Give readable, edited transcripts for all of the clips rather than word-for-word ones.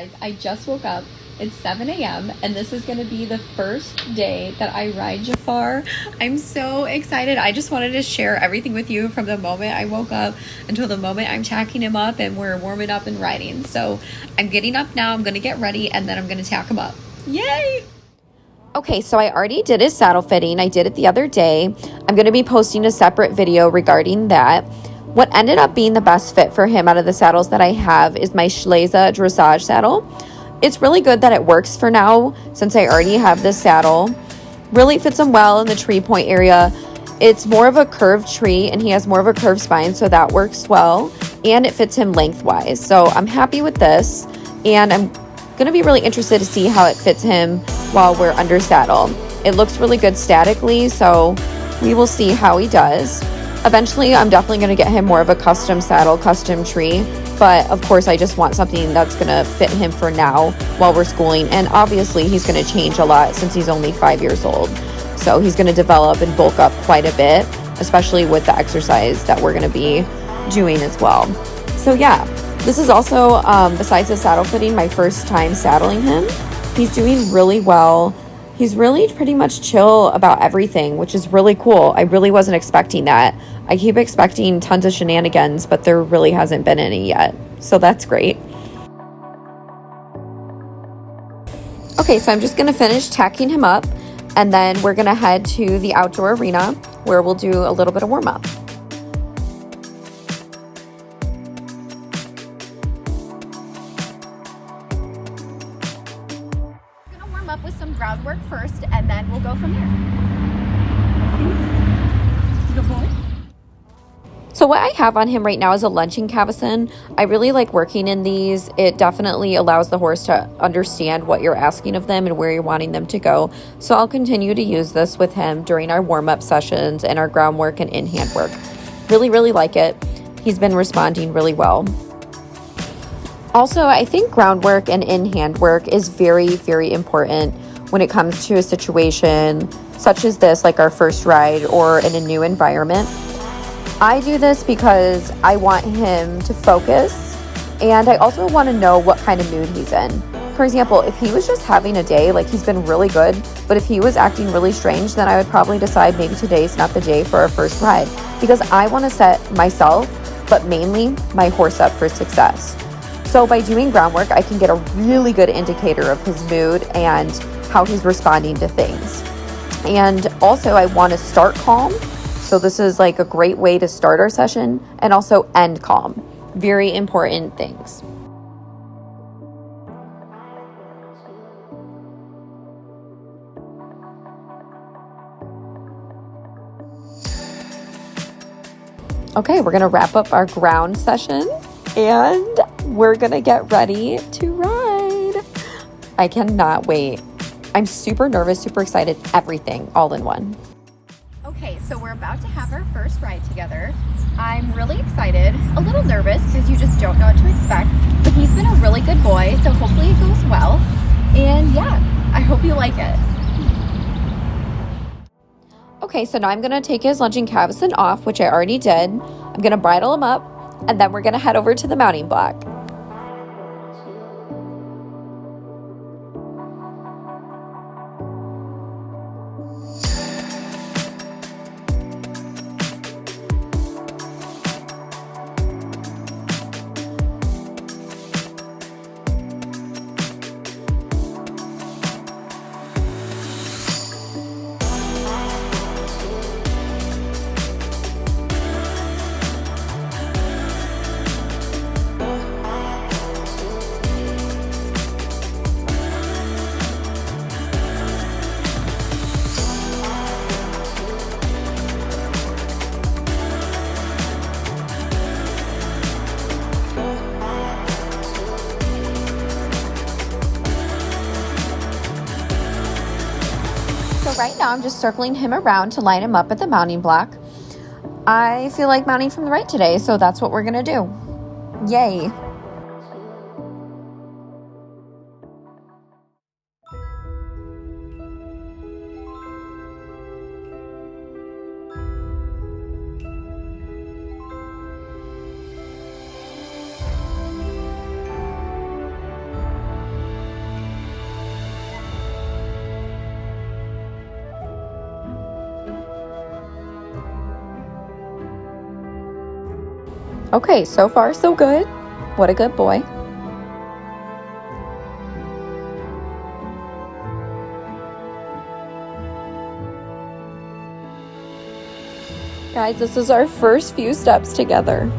guys, I just woke up. It's 7 a.m. and this is going to be the first day that I ride Jafar. I'm so excited. I just wanted to share everything with you from the moment I woke up until the moment I'm tacking him up and we're warming up and riding. So I'm getting up now. I'm going to get ready and then I'm going to tack him up. Yay! Okay, so I already did his saddle fitting. I did it the other day. I'm going to be posting a separate video regarding that. What ended up being the best fit for him out of the saddles that I have is my Schleza dressage saddle. It's really good that it works for now since I already have this saddle. Really fits him well in the tree point area. It's more of a curved tree and he has more of a curved spine, so that works well. And it fits him lengthwise. So I'm happy with this and I'm going to be really interested to see how it fits him while we're under saddle. It looks really good statically, so we will see how he does. Eventually, I'm definitely going to get him more of a custom saddle, custom tree, but of course, I just want something that's going to fit him for now while we're schooling, and obviously, he's going to change a lot since he's only 5 years old, so he's going to develop and bulk up quite a bit, especially with the exercise that we're going to be doing as well. So yeah, this is also, besides the saddle fitting, my first time saddling him. He's doing really well. He's really pretty much chill about everything, which is really cool. I really wasn't expecting that. I keep expecting tons of shenanigans, but there really hasn't been any yet. So that's great. Okay, so I'm just going to finish tacking him up, and then we're going to head to the outdoor arena where we'll do a little bit of warm-up. Up with some groundwork first and then we'll go from there. Good boy. So what I have on him right now is a lunging cavesson. I really like working in these. It definitely allows the horse to understand what you're asking of them and where you're wanting them to go. So I'll continue to use this with him during our warm-up sessions and our groundwork and in-hand work. Really like it. He's been responding really well. Also, I think groundwork and in-hand work is very important when it comes to a situation such as this, like our first ride or in a new environment. I do this because I want him to focus, and I also want to know what kind of mood he's in. For example, if he was just having a day, like he's been really good, but if he was acting really strange, then I would probably decide maybe today's not the day for our first ride, because I want to set myself, but mainly my horse up for success. So by doing groundwork, I can get a really good indicator of his mood and how he's responding to things. And also I want to start calm. So this is like a great way to start our session and also end calm. Very important things. Okay, we're going to wrap up our ground session. And we're gonna get ready to ride. I cannot wait. I'm super nervous, super excited, everything all in one. Okay, so we're about to have our first ride together. I'm really excited, a little nervous because you just don't know what to expect, but he's been a really good boy, so hopefully it goes well. And yeah, I hope you like it. Okay, so now I'm gonna take his lunging cavesson off, which I already did. I'm gonna bridle him up, and then we're going to head over to the mounting block. Right now I'm just circling him around to line him up at the mounting block. I feel like mounting from the right today, so that's what we're gonna do. Yay! Okay, so far so good. What a good boy. Guys, this is our first few steps together.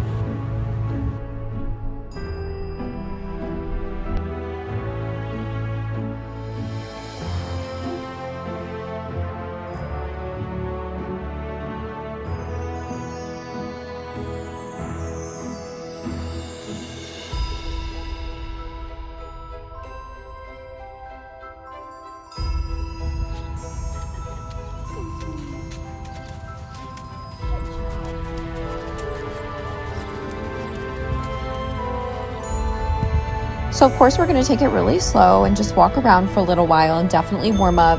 So of course we're going to take it really slow and just walk around for a little while and definitely warm up,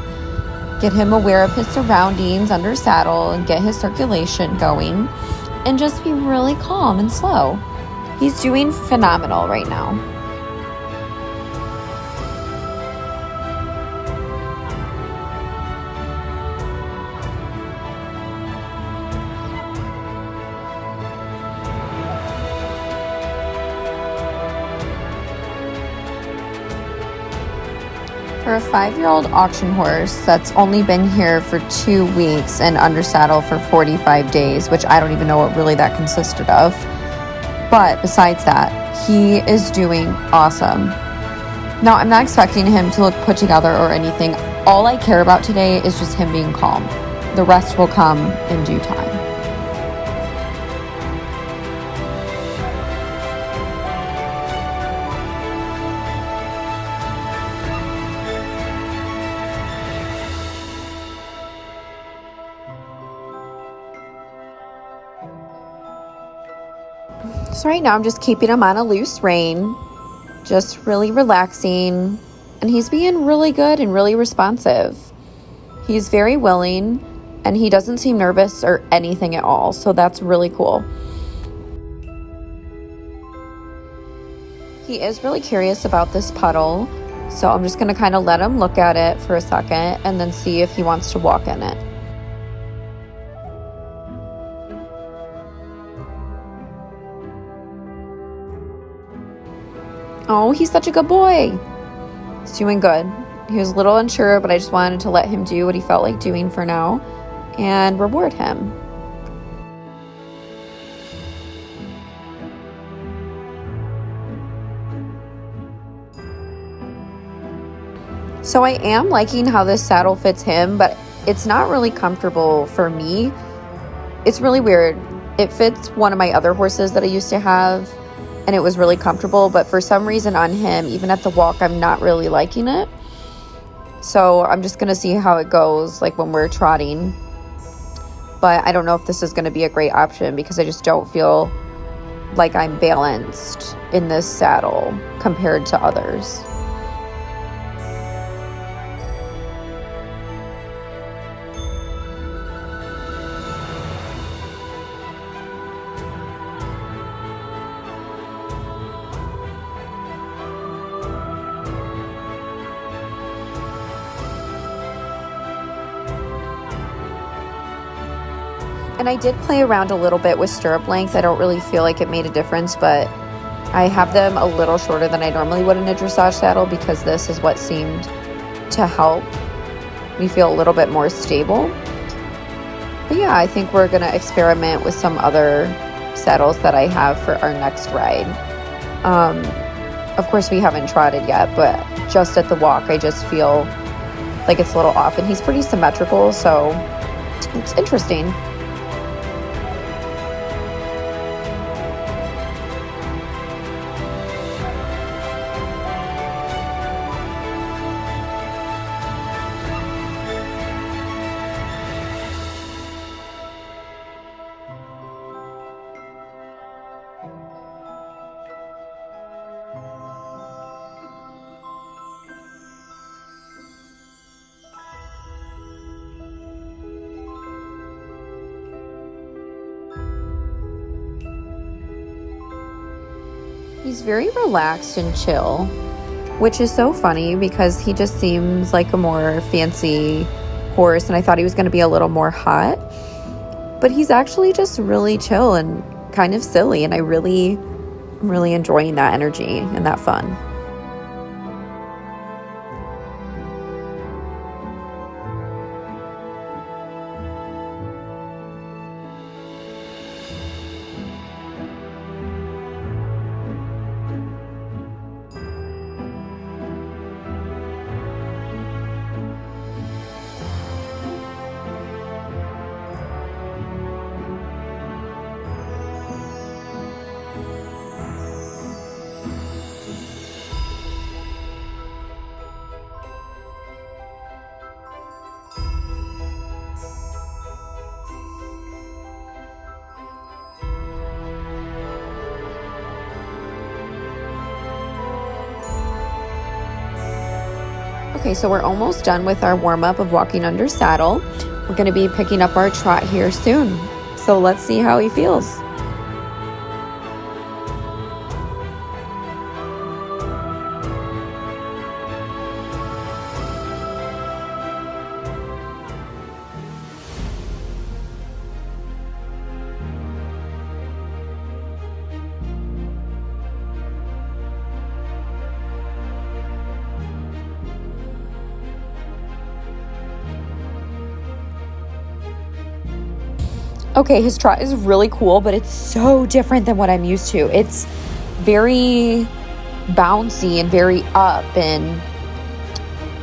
get him aware of his surroundings under saddle and get his circulation going and just be really calm and slow. He's doing phenomenal right now. For a 5-year-old auction horse that's only been here for 2 weeks and under saddle for 45 days, which I don't even know what really that consisted of. But besides that, he is doing awesome. Now, I'm not expecting him to look put together or anything. All I care about today is just him being calm. The rest will come in due time. So right now I'm just keeping him on a loose rein, just really relaxing, and he's being really good and really responsive. He's very willing, and he doesn't seem nervous or anything at all, so that's really cool. He is really curious about this puddle, so I'm just going to kind of let him look at it for a second and then see if he wants to walk in it. Oh, he's such a good boy. He's doing good. He was a little unsure, but I just wanted to let him do what he felt like doing for now and reward him. So I am liking how this saddle fits him, but it's not really comfortable for me. It's really weird. It fits one of my other horses that I used to have, and it was really comfortable, but for some reason on him, even at the walk, I'm not really liking it. So I'm just going to see how it goes, like when we're trotting. But I don't know if this is going to be a great option because I just don't feel like I'm balanced in this saddle compared to others. And I did play around a little bit with stirrup length. I don't really feel like it made a difference, but I have them a little shorter than I normally would in a dressage saddle because this is what seemed to help me feel a little bit more stable. But yeah, I think we're going to experiment with some other saddles that I have for our next ride. Of course, we haven't trotted yet, but just at the walk, I just feel like it's a little off. And he's pretty symmetrical, so it's interesting. He's very relaxed and chill, which is so funny because he just seems like a more fancy horse, and I thought he was going to be a little more hot. But he's actually just really chill and kind of silly, and I'm really enjoying that energy and that fun. Okay, so we're almost done with our warm-up of walking under saddle. We're going to be picking up our Trot here soon. So let's see how he feels. Okay, his trot is really cool, but it's so different than what I'm used to. It's very bouncy and very up and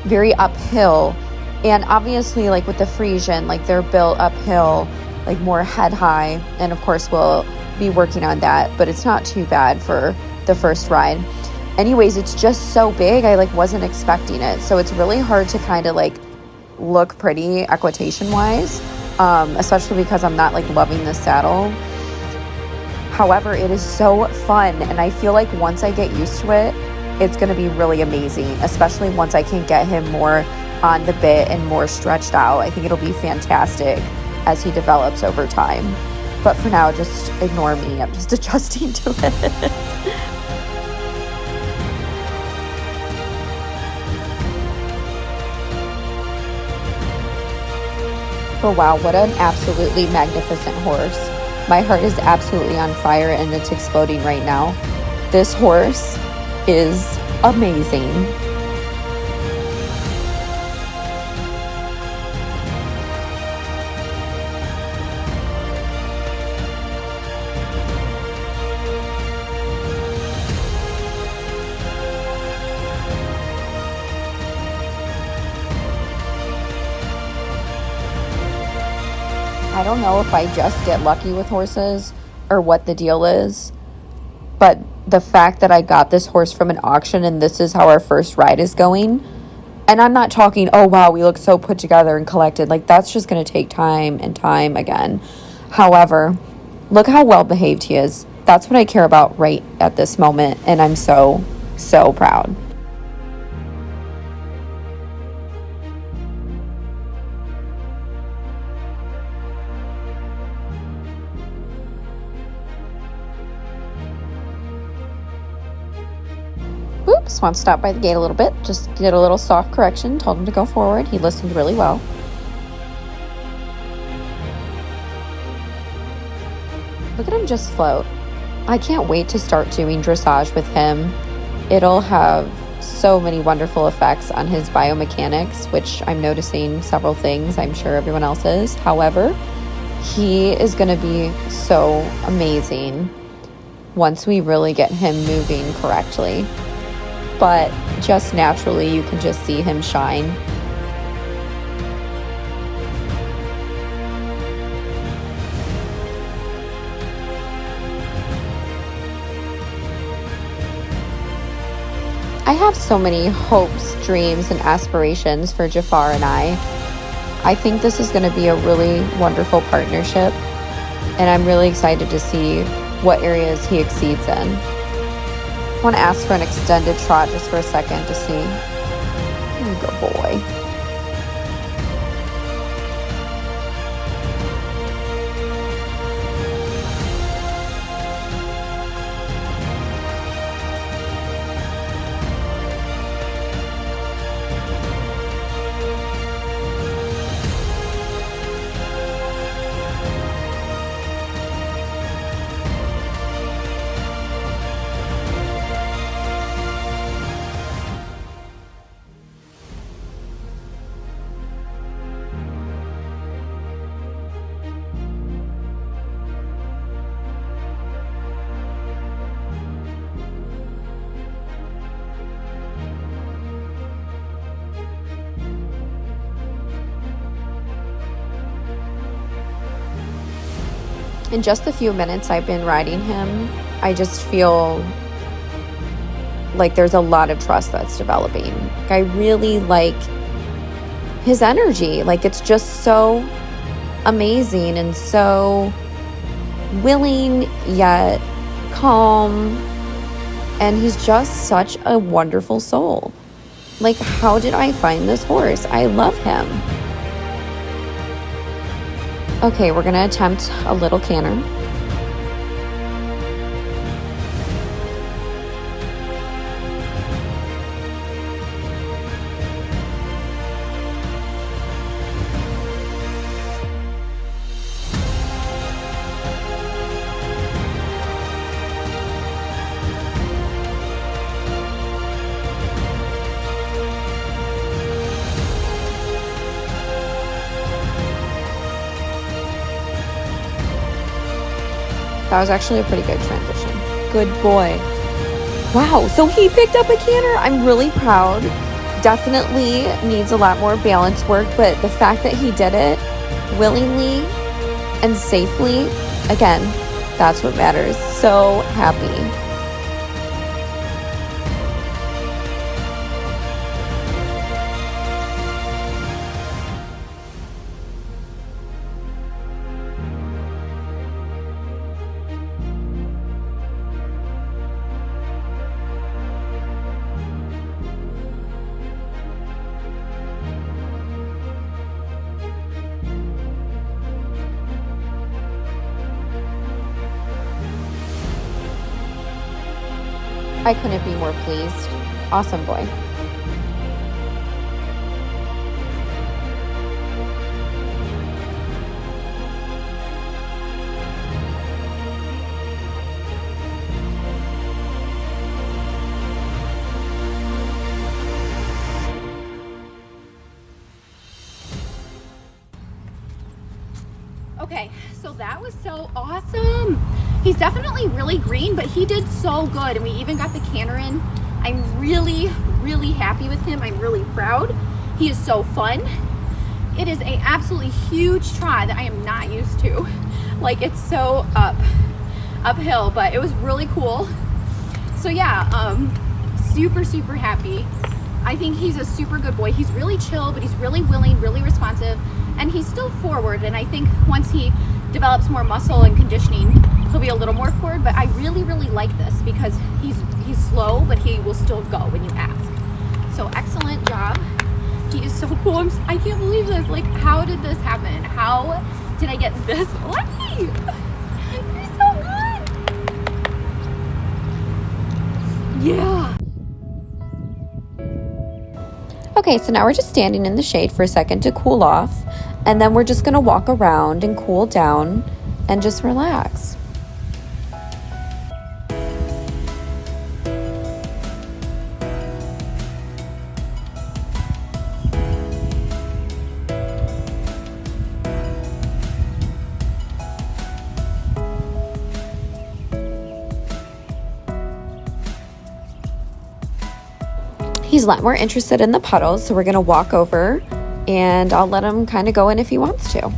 very uphill. And obviously, like with the Friesian, like they're built uphill, like more head high. And of course, we'll be working on that, but it's not too bad for the first ride. Anyways, it's just so big. I like wasn't expecting it. So it's really hard to kind of like look pretty equitation wise. Especially because I'm not like loving the saddle. However, it is so fun, and I feel like once I get used to it, it's going to be really amazing, especially once I can get him more on the bit and more stretched out. I think it'll be fantastic as he develops over time. But for now, just ignore me. I'm just adjusting to it. But wow, what an absolutely magnificent horse. My heart is absolutely on fire and it's exploding right now. This horse is amazing. I don't know if I just get lucky with horses or what the deal is, but the fact that I got this horse from an auction and this is how our first ride is going, and I'm not talking, oh wow, we look so put together and collected, like that's just going to take time and time again. However, look how well behaved he is. That's what I care about right at this moment, and I'm so proud. Oops, want to stop by the gate a little bit. Just did a little soft correction. Told him to go forward. He listened really well. Look at him just float. I can't wait to start doing dressage with him. It'll have so many wonderful effects on his biomechanics, which I'm noticing several things. I'm sure everyone else is. However, he is going to be so amazing once we really get him moving correctly. But just naturally, you can just see him shine. I have so many hopes, dreams, and aspirations for Jafar and I think this is going to be a really wonderful partnership, and I'm really excited to see what areas he exceeds in. I want to ask for an extended trot just for a second to see. Good boy. In just the few minutes I've been riding him, I just feel like there's a lot of trust that's developing. I really like his energy. Like, it's just so amazing and so willing yet calm. And he's just such a wonderful soul. Like, how did I find this horse? I love him. Okay, we're gonna attempt a little canter. That was actually a pretty good transition. Good boy. Wow, so he picked up a canter. I'm really proud. Definitely needs a lot more balance work, but the fact that he did it willingly and safely, again, that's what matters. So happy. I couldn't be more pleased. Awesome boy. Okay, so that was so awesome. He's definitely really green, but he did so good, and we even got the canter in. I'm really, really happy with him. I'm really proud. He is so fun. It is a absolutely huge trot that I am not used to. Like, it's so uphill, but it was really cool. So yeah, super, super happy. I think he's a super good boy. He's really chill, but he's really willing, really responsive, and he's still forward. And I think once he develops more muscle and conditioning, he'll be a little more forward. But I really, really like this because he's slow, but he will still go when you ask. So excellent job. He is so cool. I can't believe this. Like, how did this happen? How did I get this lucky? You're so good. Yeah. Okay, so now we're just standing in the shade for a second to cool off, and then we're just gonna walk around and cool down and just relax. He's a lot more interested in the puddles, so we're gonna walk over and I'll let him kind of go in if he wants to.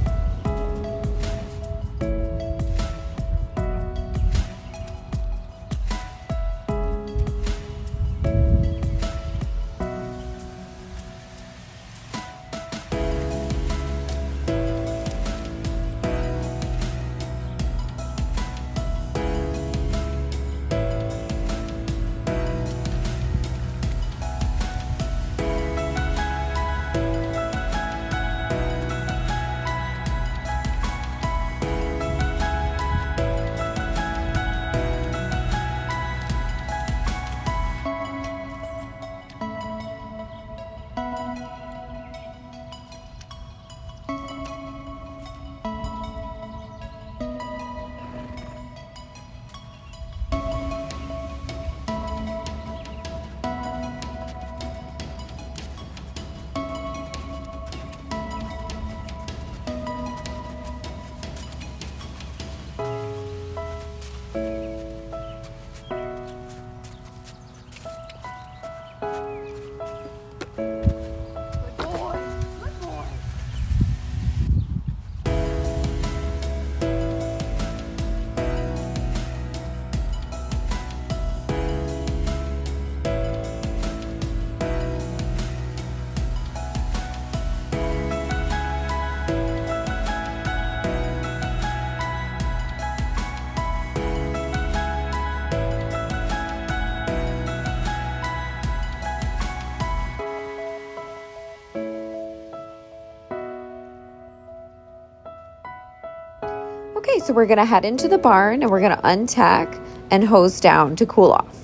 so we're gonna head into the barn and we're gonna untack and hose down to cool off.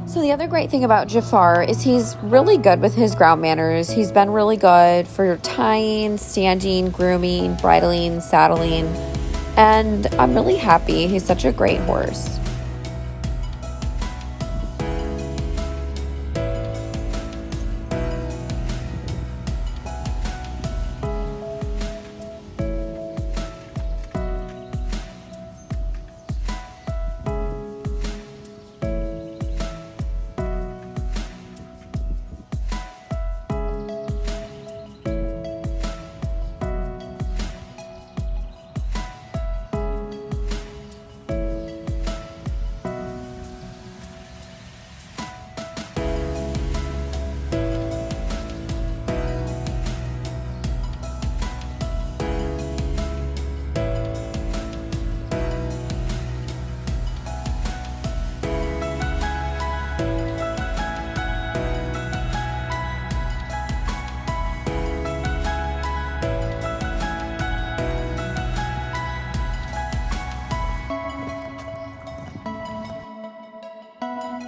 So the other great thing about Jafar is he's really good with his ground manners. He's been really good for tying, standing, grooming, bridling, saddling, and I'm really happy. He's such a great horse.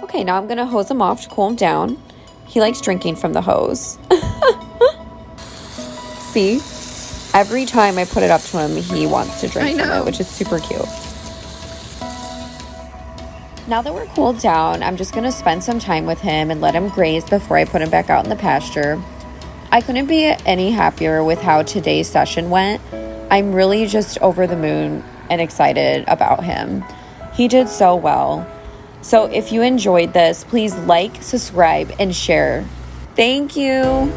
Okay, now I'm gonna hose him off to cool him down. He likes drinking from the hose. See? Every time I put it up to him, he wants to drink from it, which is super cute. Now that we're cooled down, I'm just gonna spend some time with him and let him graze before I put him back out in the pasture. I couldn't be any happier with how today's session went. I'm really just over the moon and excited about him. He did so well. So if you enjoyed this, please like, subscribe, and share. Thank you.